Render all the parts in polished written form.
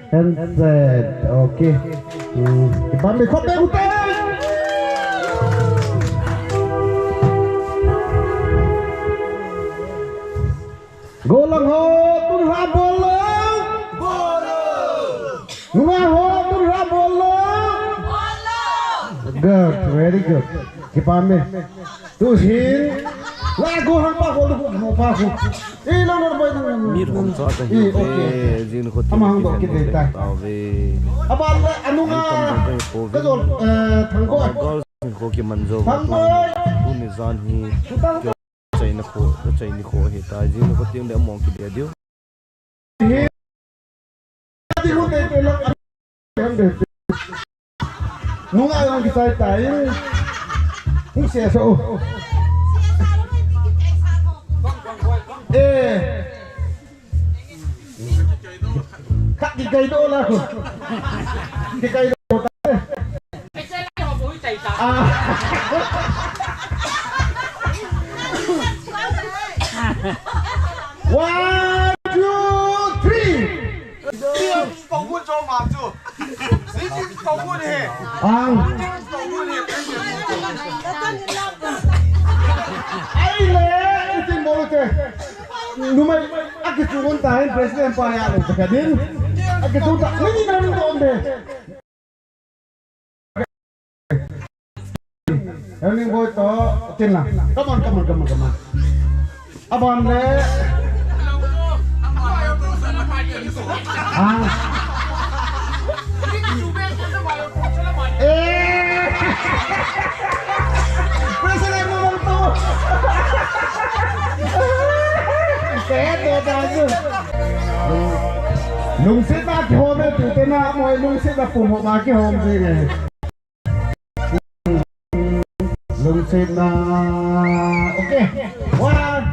NZ. Oke. Ibang may kote utay. Golang ho turha bolong. Bolong. Ho turha bolong. Bolong. Good, very good. Kipame. Tuhin. Lagu hampa ko lupa pa ko. Ilang na ba yung mir hom sa ta hi jin ko amang do kite ta. Abal anu nga kajol thangko ko ki manjo thangko tu ni zan hi chai na ko he ta jin ko ting de mong ki de dio di ko te lang ang de nunga ang kita tayo kung siya so Kak di kay do la ko. Di kay do ta. Ay sa la ho buhi tay ta. One, two, three. Tổng quân cho mà chưa? Sĩ chỉ tổng quân hè. Tổng quân hè. Ay le, itin mo ke. Lumay akitulong tayo president pa yan sa kadin. Akitulong tayo. Hindi namin doon de. Yang ko ito, tin lang. Come on. Abang le. President naman to. Kaya tayo. Lungsit na home tute na mo lungsit na pumo maki home sige. Lungsit na okay. One.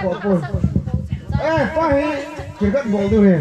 ko po. Eh, pa hi. Kirkat bol tu he.